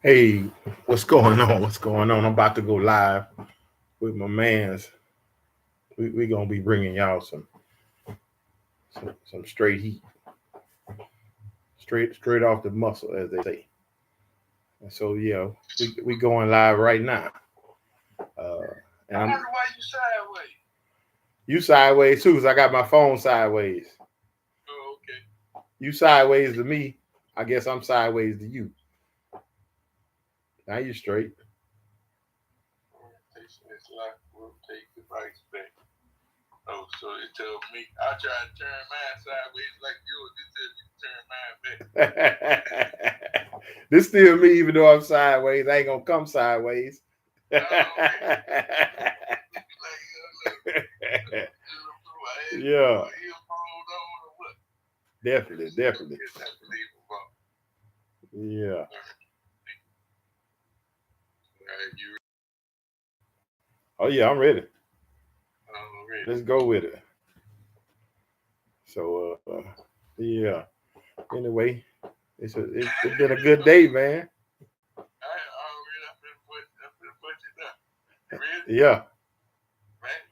Hey, what's going on? What's going on? I'm about to go live with my man's. We gonna be bringing y'all some straight heat, straight off the muscle, as they say. And so yeah, we going live right now. Uh, and I wonder why you sideways. you sideways too, 'cause I got my phone sideways. Oh, okay. You sideways to me. I guess I'm sideways to you. Now you straight. Orientation is like we'll take the bikes back. Oh, so it tells me I try to turn mine sideways like yours. It tells me to turn mine back. This still me, even though I'm sideways. I ain't gonna come sideways. Oh, okay. Like, look, Yeah, earphones on or what? definitely. It's unbelievable. Yeah. All right, you Oh yeah, I'm ready. already. Let's go with it. So yeah. Anyway, it's been a good day, man. I already I've been putting it up. You ready? Yeah. Man.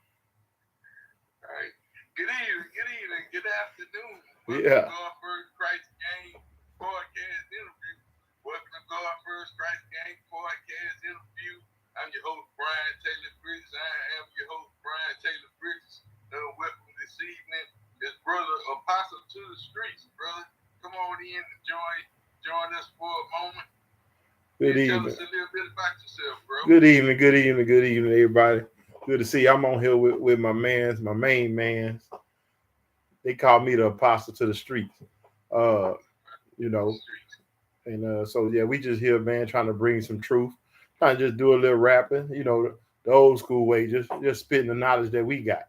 All right. Good evening, good afternoon. Welcome to Yeah. God First Christ Gang podcast interview. Welcome to God First Christ Gang podcast interview. I'm your host, Brian Taylor Bridges. I am your host, Brian Taylor Bridges. Welcome this evening. This brother Apostle to the streets, brother. Come on in and join us for a moment. Good And tell evening. us a little bit about yourself, bro. Good evening. Good evening. Good evening, everybody. Good to see you. I'm on here with my main man. They call me the apostle to the streets. Uh, you know, and so yeah, we just here, man, trying to bring some truth, trying to just do a little rapping, the old school way, just spitting the knowledge that we got,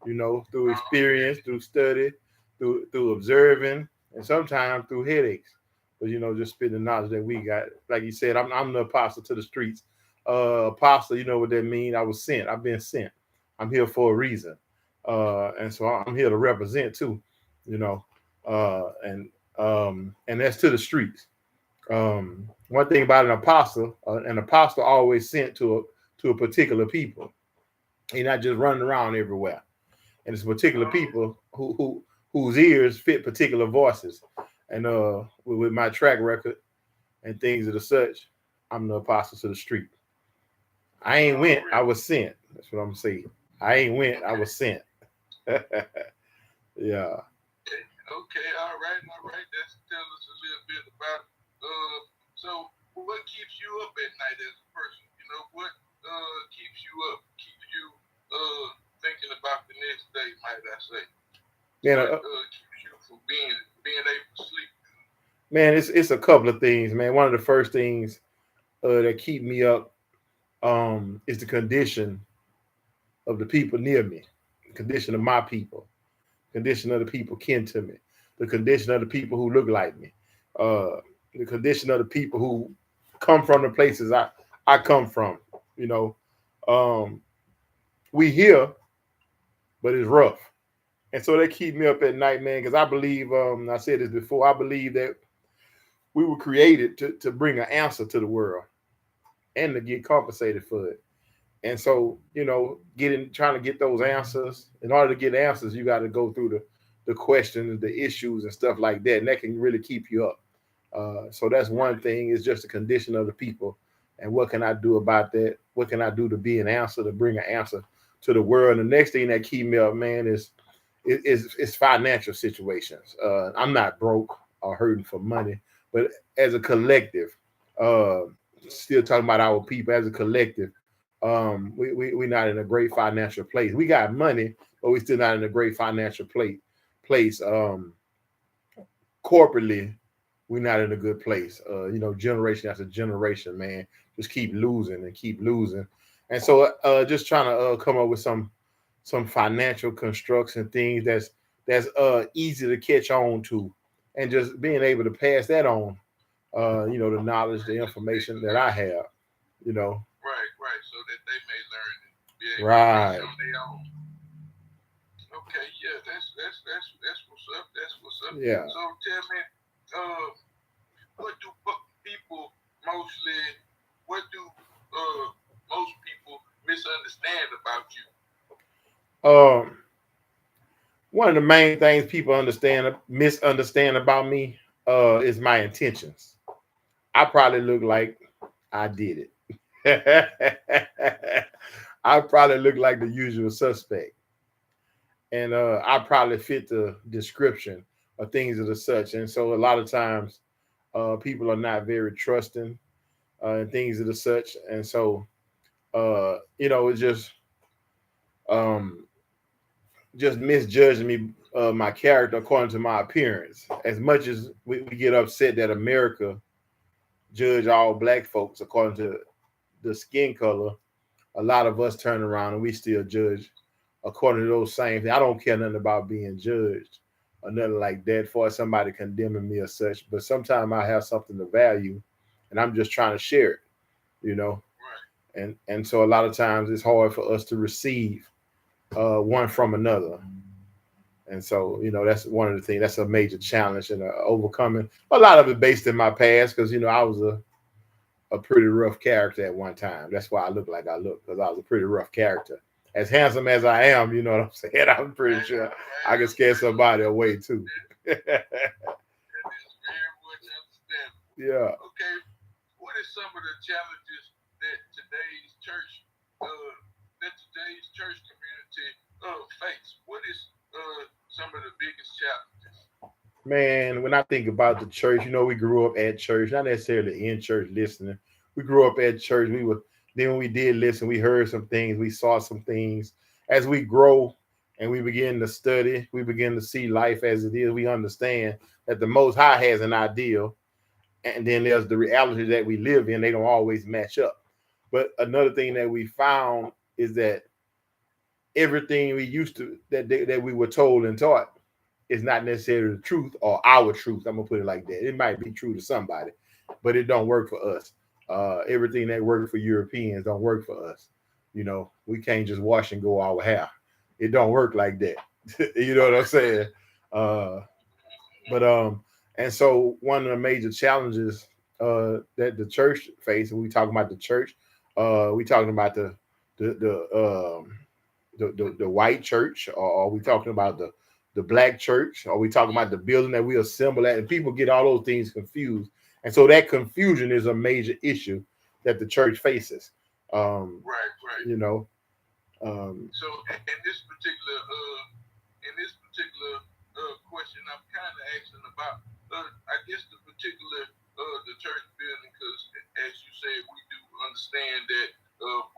through experience, through study, through observing, and sometimes through headaches. But just spitting the knowledge that we got. Like you said, I'm the apostle to the streets. Apostle, you know what that means? I was sent. I've been sent. I'm here for a reason, and so I'm here to represent too, you know, and that's to the streets. One thing about an apostle always sent to a particular people. He's not just running around everywhere. And it's particular people whose ears fit particular voices. And with my track record and things of the such, I'm the apostle to the street. I ain't went, I was sent. That's what I'm saying. I ain't went, I was sent. Yeah. Okay, all right. Let's tell us a little bit about so what keeps you up at night as a person? You know, what keeps you up, keeps you thinking about the next day, might I say? Man, What keeps you from being able to sleep? man, it's a couple of things, man. One of the first things that keep me up is the condition of the people near me, the condition of my people, condition of the people kin to me, the condition of the people who look like me, uh, the condition of the people who come from the places I come from. You know, um, we here, but it's rough, and so they keep me up at night, man. Because I believe, I said this before, I believe that we were created to bring an answer to the world and to get compensated for it. And so, trying to get those answers. In order to get answers, you got to go through the questions, the issues, and stuff like that, and that can really keep you up. So that's one thing. Is just the condition of the people, and what can I do about that? What can I do to be an answer, to bring an answer to the world? And the next thing that keep me up, man, is financial situations. I'm not broke or hurting for money, but as a collective, uh, still talking about our people as a collective. We're not in a great financial place. We got money, but we're still not in a great financial place. Corporately, we're not in a good place. Generation after generation, man, just keep losing and keep losing. And so, just trying to come up with some financial construction things that's easy to catch on to, and just being able to pass that on. The knowledge, the information that I have. You know, Right, so that they may learn and be able to reach right. on their own. Okay, yeah, that's what's up. That's what's up. Yeah. So tell me, what do people what do most people misunderstand about you? One of the main things people misunderstand about me is my intentions. I probably look like I did it. I probably look like the usual suspect. And I probably fit the description of things of the such. And so a lot of times people are not very trusting and things of the such. And so, it's um, just misjudging me, my character according to my appearance. As much as we get upset that America judge all black folks according to the skin color, a lot of us turn around and we still judge according to those same things. I don't care nothing about being judged or nothing like that for somebody condemning me or such. But sometimes I have something of value and I'm just trying to share it, you know. And so a lot of times it's hard for us to receive one from another. And so, that's one of the things, that's a major challenge and overcoming. A lot of it based in my past because, I was a pretty rough character at one time. That's why I look like I look, because I was a pretty rough character. As handsome as I am, you know what I'm saying? I'm pretty sure I can scare somebody away too. That is very much understandable. Yeah. Okay, what is some of the challenges that today's church community face? What is some of the biggest challenges? Man, when I think about the church, we grew up at church, not necessarily in church listening. We grew up at church. Then when we did listen, we heard some things, we saw some things. As we grow and we begin to study, we begin to see life as it is. We understand that the Most High has an ideal, and then there's the reality that we live in. They don't always match up. But another thing that we found is that everything we used to that we were told and taught is not necessarily the truth or our truth. I'm gonna put it like that. It might be true to somebody, but it don't work for us. Everything that worked for Europeans don't work for us. We can't just wash and go our hair. It don't work like that. You know what I'm saying? And so one of the major challenges that the church faces, when we talking about the church, we talking about the white church, or are we talking about the black church? Are we talking about the building that we assemble at? And people get all those things confused. And so that confusion is a major issue that the church faces. Right. So in this particular question, I'm kind of asking about, I guess the particular the church building, because as you said, we do understand that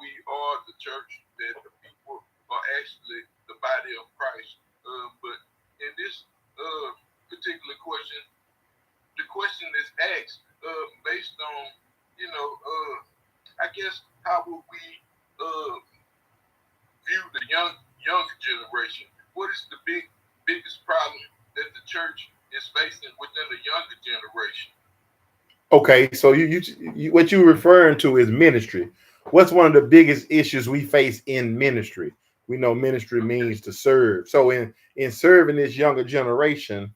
we are the church, that the people are actually the body of Christ. But in this particular question, the question is asked based on, I guess, how will we view the younger generation? What is the biggest problem that the church is facing within the younger generation? Okay, so you what you're referring to is ministry. What's one of the biggest issues we face in ministry? We know ministry means to serve. So in serving this younger generation,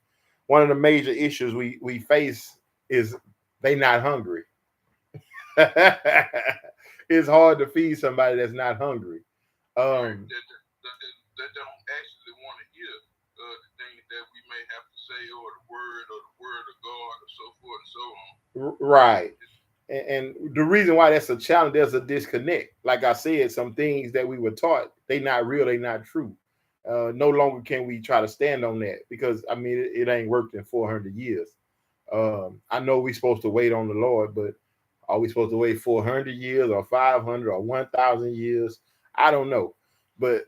one of the major issues we face is they not hungry. It's hard to feed somebody that's not hungry. That don't actually want to hear the things that we may have to say, or the word of God, or so forth and so on. Right. And the reason why that's a challenge, there's a disconnect. Like I said, some things that we were taught, they not real, they not true. No longer can we try to stand on that, because it ain't worked in 400 years. I know we're supposed to wait on the Lord, but are we supposed to wait 400 years or 500 or 1,000 years? I don't know. But,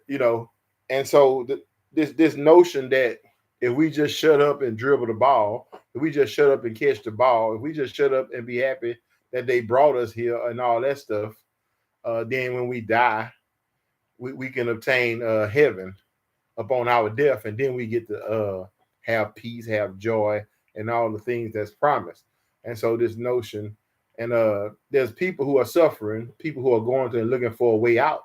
and so this notion that if we just shut up and dribble the ball, if we just shut up and catch the ball, if we just shut up and be happy that they brought us here and all that stuff, then when we die, we can obtain heaven upon our death, and then we get to have peace, have joy, and all the things that's promised. And so this notion, and there's people who are suffering, people who are going to and looking for a way out,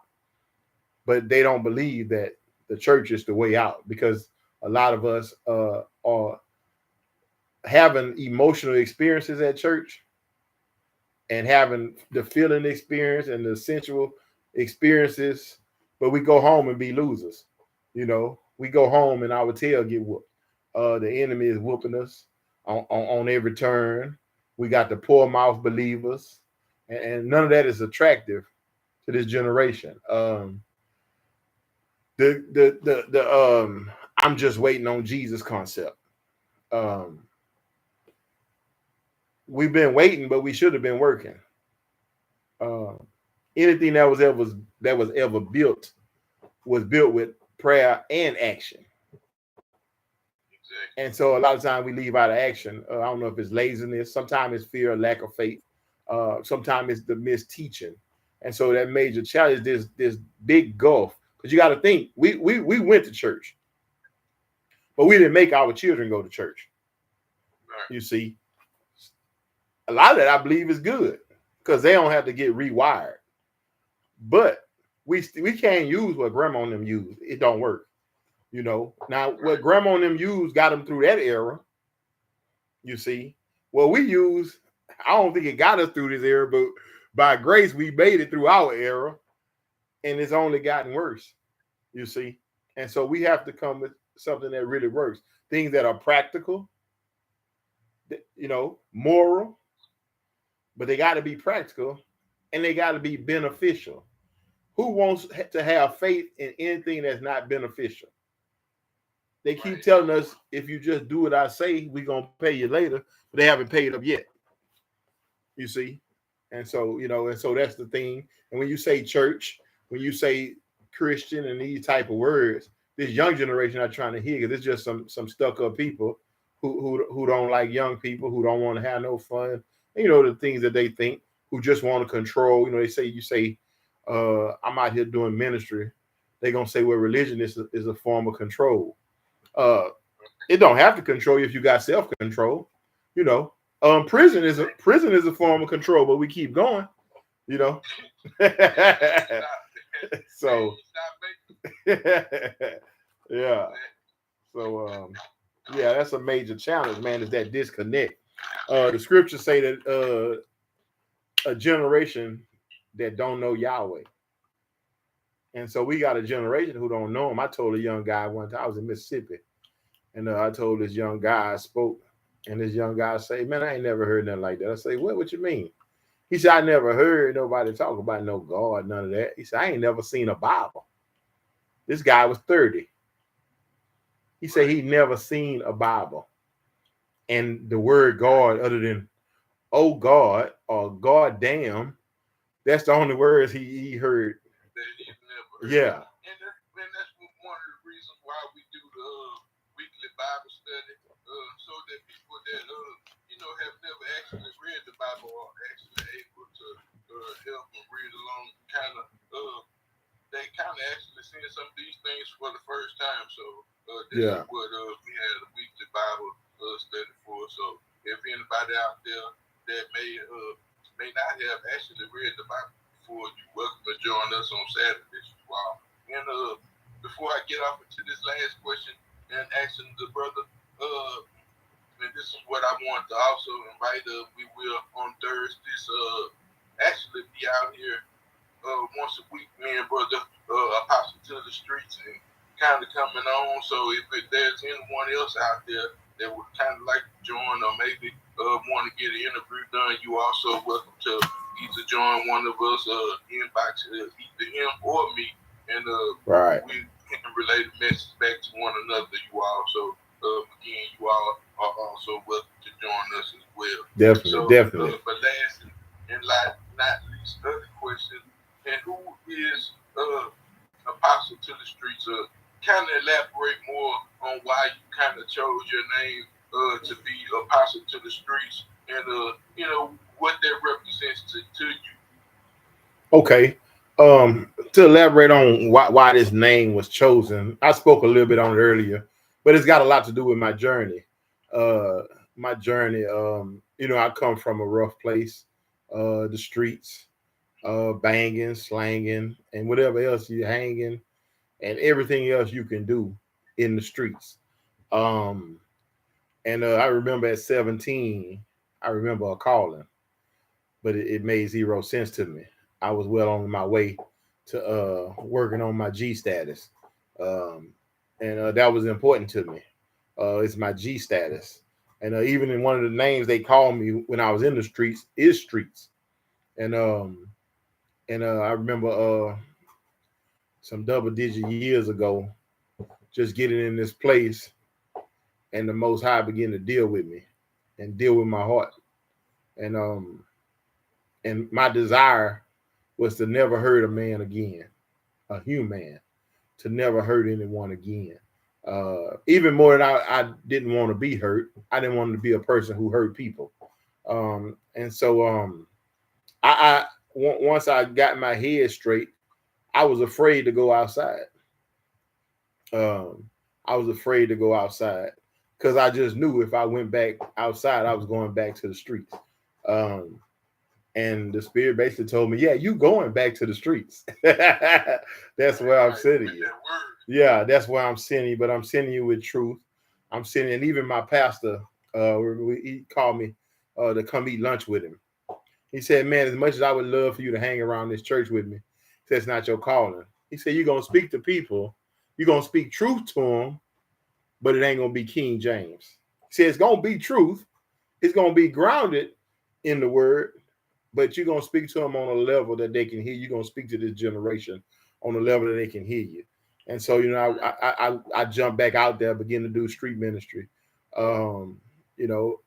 but they don't believe that the church is the way out, because a lot of us are having emotional experiences at church, and having the feeling experience and the sensual experiences, but we go home and be losers. You know, we go home and our tail get whooped. The enemy is whooping us on every turn. We got the poor mouth believers, and none of that is attractive to this generation. The I'm just waiting on Jesus concept. Um, we've been waiting, but we should have been working. Uh, Anything that was ever built was built with prayer and action. Exactly. And so a lot of times we leave out of action. I don't know if it's laziness. Sometimes it's fear, lack of faith. Sometimes it's the misteaching. And so that major challenge, this big gulf. Because you got to think, we went to church, but we didn't make our children go to church. Right. You see, a lot of that I believe is good because they don't have to get rewired. But we can't use what grandma and them use. It don't work. You know, now what grandma and them used got them through that era. You see, what we use, I don't think it got us through this era, but by grace we made it through our era, and it's only gotten worse. You see, and so we have to come with something that really works. Things that are practical, you know, moral, but they got to be practical and they got to be beneficial. Who wants to have faith in anything that's not beneficial? They keep telling us if you just do what I say, we're gonna pay you later, but they haven't paid up yet. You see, and so and so that's the thing. And when you say church, when you say Christian, and these type of words, this young generation not trying to hear because it's just some stuck up people who don't like young people, who don't want to have no fun. And, the things that they think, who just want to control. You say, I'm out here doing ministry. They're gonna say, well, religion is a form of control. It don't have to control you if you got self control. Prison is a form of control, but we keep going. So yeah. So yeah, that's a major challenge, man. Is that disconnect? The scriptures say that a generation that don't know Yahweh. And so we got a generation who don't know him. I told a young guy one time, I was in Mississippi, and I told this young guy, I spoke, and this young guy say, man, I ain't never heard nothing like that. I say, what you mean? He said, I never heard nobody talk about no God, none of that. He said, I ain't never seen a Bible. This guy was 30. He said he never seen a Bible. And the word God, other than, oh God, or God damn, that's the only words he heard. That he's never heard. Yeah. And that's one of the reasons why we do the weekly Bible study, so that people that have never actually read the Bible are actually able to help them read along. They kind of actually seeing some of these things for the first time. So this is what we had a weekly Bible study for. So if anybody out there that may not have actually read the Bible before, you're welcome to join us on Saturdays. Wow. And before I get off into this last question and asking the brother, and this is what I want to also invite. We will on Thursdays actually be out here once a week, me and brother Apostle to the streets and kind of coming on. So if there's anyone else out there that would kind of like to join or maybe want to get an interview done, you also welcome to either join one of us, inbox either him or me, and we can relay the message back to one another. You all, so again, you all are also welcome to join us as well. Definitely. But last and not least, other question, and who is Apostle to the Streets? Kind of elaborate more on why you kind of chose your name to be Apostle to the Streets, and what that represents to you. Okay. To elaborate on why this name was chosen, I spoke a little bit on it earlier, but it's got a lot to do with my journey. I come from a rough place, the streets, banging, slanging, and whatever else you hanging, and everything else you can do in the streets. And I remember at 17, I remember a calling. but it made zero sense to me. I was well on my way to working on my G status, um, and that was important to me. It's my G status, and even in one of the names they called me when I was in the streets is streets, and I remember some double digit years ago, just getting in this place, and the Most High began to deal with me and deal with my heart, and my desire was to never hurt a man again, a human, to never hurt anyone again. Even more than I didn't want to be hurt. I didn't want to be a person who hurt people. And so once I got my head straight, I was afraid to go outside. Um, I was afraid to go outside because I just knew if I went back outside, I was going back to the streets. Um, and the spirit basically told me, "Yeah, you going back to the streets. That's where I'm sending you. Yeah, that's where I'm sending you. But I'm sending you with truth. I'm sending, and even my pastor, he called me to come eat lunch with him. He said, "Man, as much as I would love for you to hang around this church with me, he said, it's not your calling." He said, "You're gonna speak to people. You're gonna speak truth to them, but it ain't gonna be King James." He said, "It's gonna be truth. It's gonna be grounded in the word." But you're gonna speak to them on a level that they can hear. You're gonna speak to this generation on a level that they can hear you. And so, I jumped back out there, begin to do street ministry.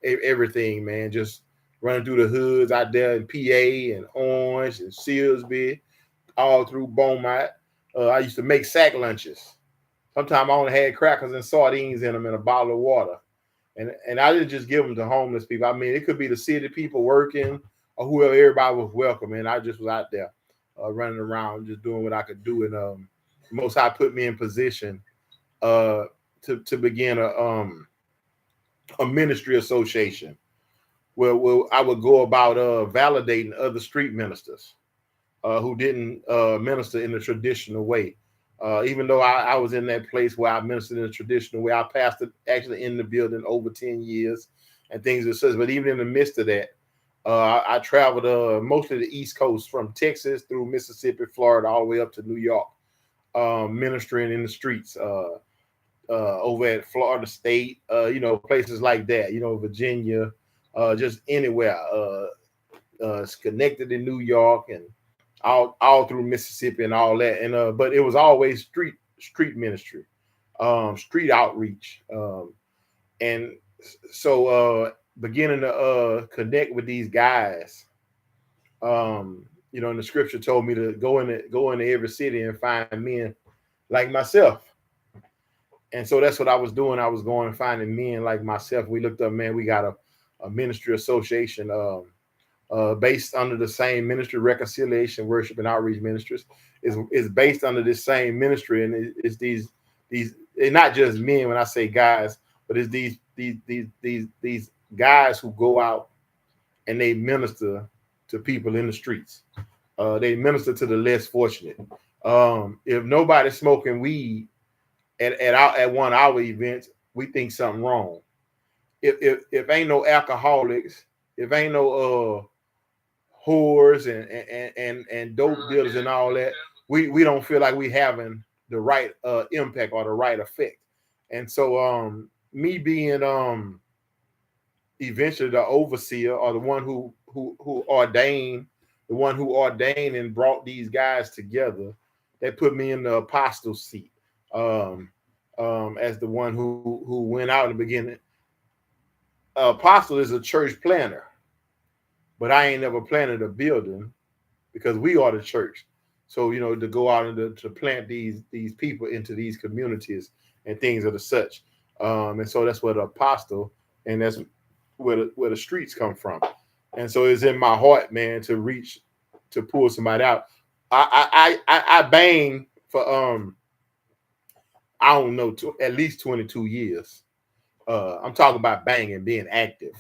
Everything, man, just running through the hoods out there in PA and Orange and Searsby, all through Beaumont. I used to make sack lunches. Sometimes I only had crackers and sardines in them and a bottle of water. And I didn't just give them to homeless people. I mean, it could be the city people working or whoever. Everybody was welcome, and I just was out there running around, just doing what I could do. And Most High put me in position to begin a ministry association where I would go about validating other street ministers who didn't minister in the traditional way. Even though I was in that place where I ministered in a traditional way, I pastored actually in the building over 10 years and things of such. But even in the midst of that, I traveled mostly the East Coast from Texas through Mississippi, Florida, all the way up to New York, ministering in the streets over at Florida State, places like that, Virginia, just anywhere. It's connected in New York and all through Mississippi and all that. And but it was always street ministry, street outreach. And so beginning to connect with these guys, and the scripture told me to go into every city and find men like myself. And so that's what I was doing. I was going and finding men like myself. We looked up, man, we got a ministry association based under the same ministry, Reconciliation, Worship, and Outreach Ministries, is based under this same ministry. And it's these not just men when I say guys, but it's these guys who go out and they minister to people in the streets. They minister to the less fortunate. If nobody's smoking weed at one of our events, we think something wrong. If ain't no alcoholics, if ain't no whores and dope dealers and all that, we don't feel like we having the right impact or the right effect. And so me being eventually the overseer or the one who ordained, the one who ordained and brought these guys together, that put me in the apostle seat as the one who went out in the beginning. Apostle is a church planner, but I ain't never planted a building because we are the church. So, to go out and to plant these people into these communities and things of the such. And so that's where the apostle, and that's where the streets come from. And so it's in my heart, man, to pull somebody out. I bang for I don't know, at least 22 years. I'm talking about banging, being active.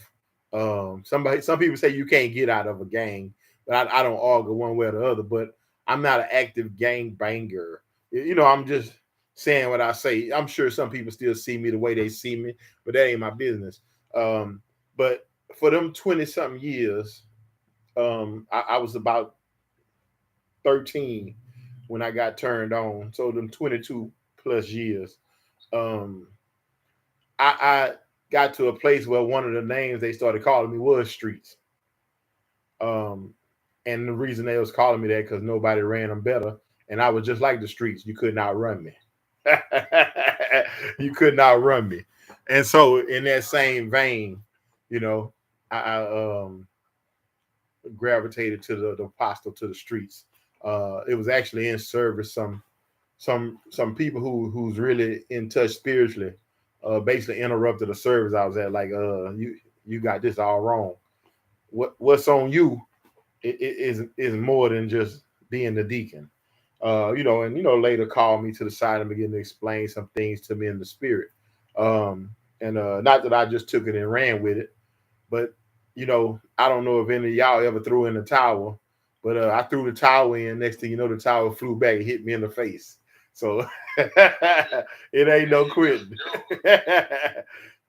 Some people say you can't get out of a gang, but I don't argue one way or the other. But I'm not an active gang banger. I'm just saying what I say. I'm sure some people still see me the way they see me, but that ain't my business. But for them 20 something years, I was about 13 when I got turned on. So them 22 plus years. Um, I got to a place where one of the names they started calling me was Streets. Um, and the reason they was calling me that because nobody ran them better, and I was just like the Streets. You could not run me. You could not run me. And so, in that same vein, you know, I gravitated to the apostle to the Streets. It was actually in service. Some people who's really in touch spiritually, basically interrupted the service I was at. Like, you got this all wrong. What's on you is more than just being the deacon. And later called me to the side and began to explain some things to me in the spirit. And not that I just took it and ran with it, but I don't know if any of y'all ever threw in the towel, but I threw the towel in. Next thing you know, the towel flew back and hit me in the face. So it ain't no quitting.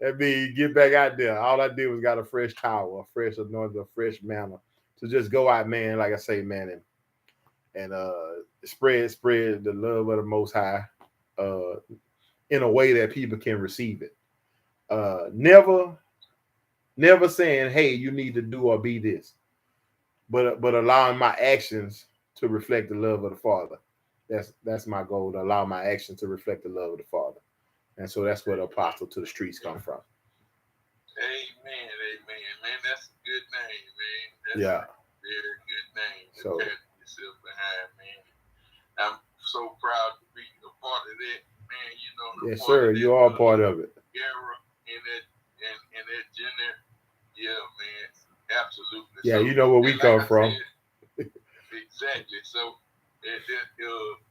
That means get back out there. All I did was got a fresh towel, a fresh anointing, a fresh manner to just go out, man. Like I say, man, and spread the love of the Most High in a way that people can receive it. Never saying, hey, you need to do or be this, but allowing my actions to reflect the love of the Father. That's my goal, to allow my actions to reflect the love of the Father. And so that's where the apostle to the streets come from. Amen, man. That's a good name, man. That's Yeah. a very good name to So, pat yourself behind, man. I'm so proud to be a part of that, man. Yes, sir. You are part of it. Era in that gender. Yeah, man. Absolutely. Yeah, so, you know where we come from. Exactly. So that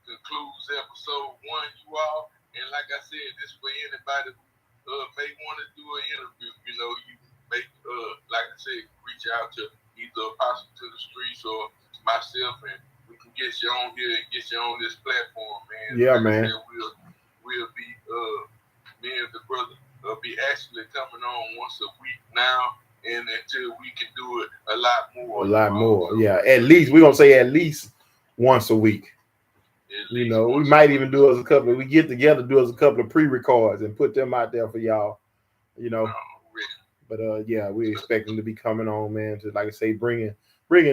concludes episode 1, you all. And like I said, this for anybody who may want to do an interview. You may, like I said, reach out to either Apostle to the Streets or myself, and we can get you on here and get you on this platform, man. Yeah, like man. I said, we'll be me and the brother be actually coming on once a week now, and until we can do it a lot more. A lot more. Yeah, at least we're gonna say at least once a week. We might even do us a couple of, we get together, do us a couple of pre-records and put them out there for y'all, But yeah, we expect them to be coming on, man, to, like I say, bringing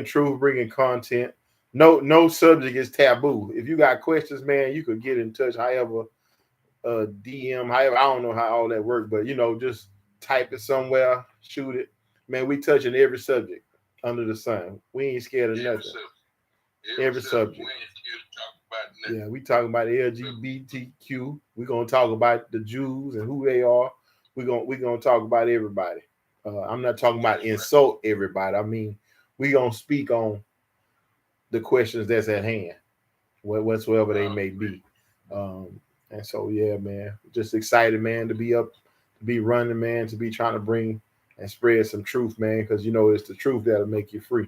truth, bringing content. No subject is taboo. If you got questions, man, you could get in touch, however, DM, however, I don't know how all that works, but just type it somewhere, shoot it. Man, we touching every subject under the sun. We ain't scared of nothing. Every subject. Yeah, we talking about LGBTQ. We're gonna talk about the Jews and who they are. We're gonna talk about everybody. I'm not talking about insult everybody. I mean, we're gonna speak on the questions that's at hand, whatsoever they may be. And so yeah, man, just excited, man, to be up, to be running, man, to be trying to bring and spread some truth, man, because it's the truth that'll make you free.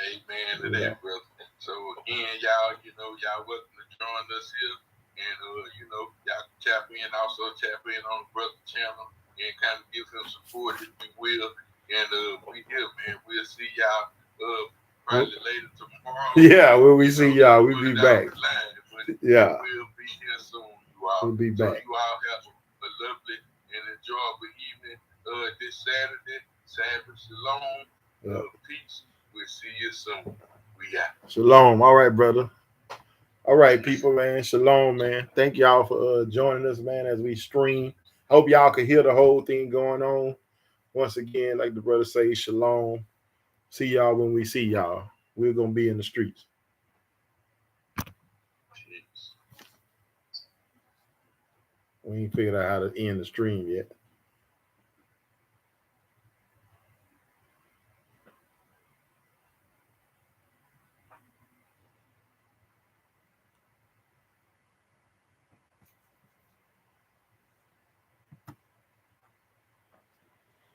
Amen to that, brother. So again, y'all, y'all welcome to join us here, and y'all tap in on the brother channel and kind of give him support if you will. And we here, man. We'll see y'all probably later tomorrow. Yeah, when we see y'all, we'll be back. Yeah, we'll be here soon, you all. We'll be back. So you all have a lovely and enjoyable evening this Saturday. Sabbath Shalom. Peace. We'll see you soon. We out. Shalom. All right, brother. All right, people, man. Shalom, man. Thank y'all for joining us, man, as we stream. Hope y'all can hear the whole thing going on. Once again, like the brother says, shalom. See y'all when we see y'all. We're going to be in the streets. We ain't figured out how to end the stream yet.